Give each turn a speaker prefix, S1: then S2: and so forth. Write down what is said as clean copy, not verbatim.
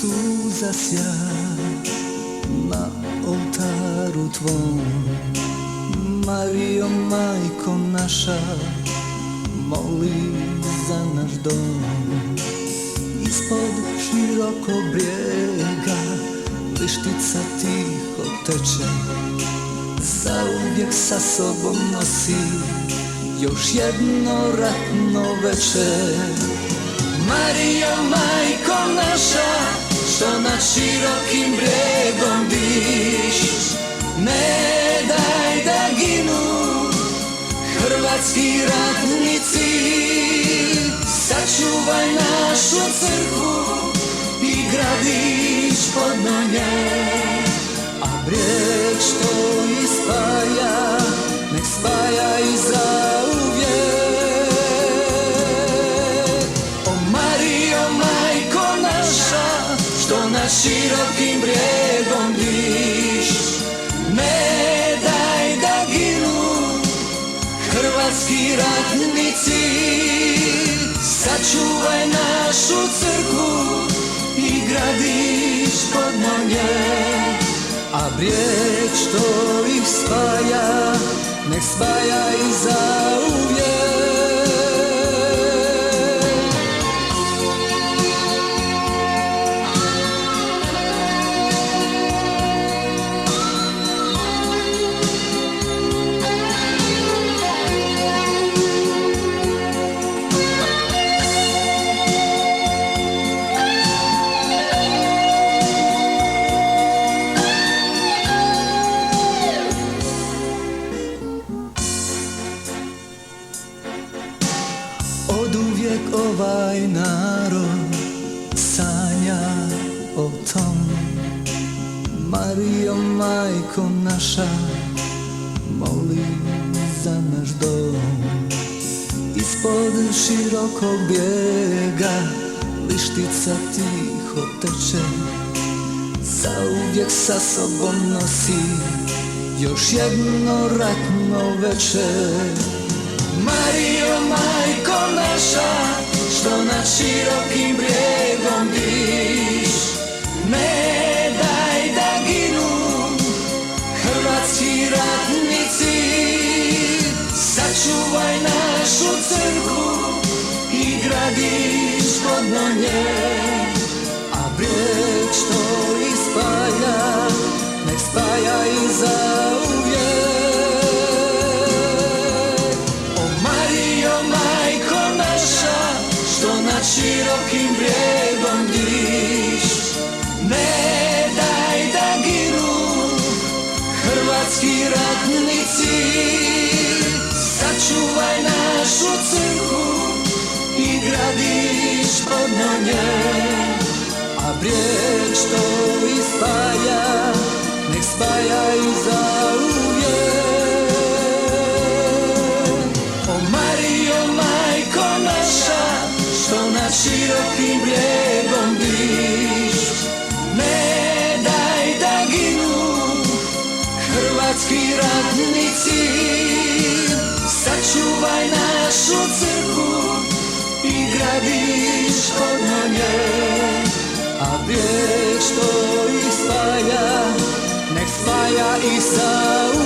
S1: suza sjaj na oltaru tvom. Marijo, majko naša, moli za naš dom. Ispod širokog brijega lištica tiho teče, zauvijek sa sobom nosi još jedno ratno veče. Marijo, majko naša, što nad širokim brijegom diš, ne daj da ginu hrvatski ratnici. Sačuvaj našu crkvu i gradić podno nje, a brijeg što ih spaja, nek spaja i zauvijek. O Marijo, majko naša, što nad širokim brijegom diš, ne daj da ginu hrvatski ratnici. Sačuvaj našu crkvu i gradić podno nje, a brijeg što ih spaja, nek spaja i zauvijek. Oduvijek ovaj narod sanja o tom. Marijo, majko naša, moli za naš dom. Ispod širokog bijega lištica tiho teče, zauvijek sa sobom nosi još jedno ratno veče. Marijo, majko naša, što nad širokim brijegom diš, ne daj da ginu hrvatski ratnici. Sačuvaj našu crkvu i gradić podno nje, a brijeg što ih spaja, nek spaja i zauvijek. Širokim brijegom diš, ne daj da ginu hrvatski ratnici. Sačuvaj našu crkvu i gradić podno nje, a brijeg što ih spaja, nek spaja i zauvijek. O Marijo, majko naša, što nad širokim brijegom diš, ne daj da ginu hrvatski ratnici. Sačuvaj našu crkvu i gradić podno nje, a brijeg što ih spaja, nek spaja i zauvijek.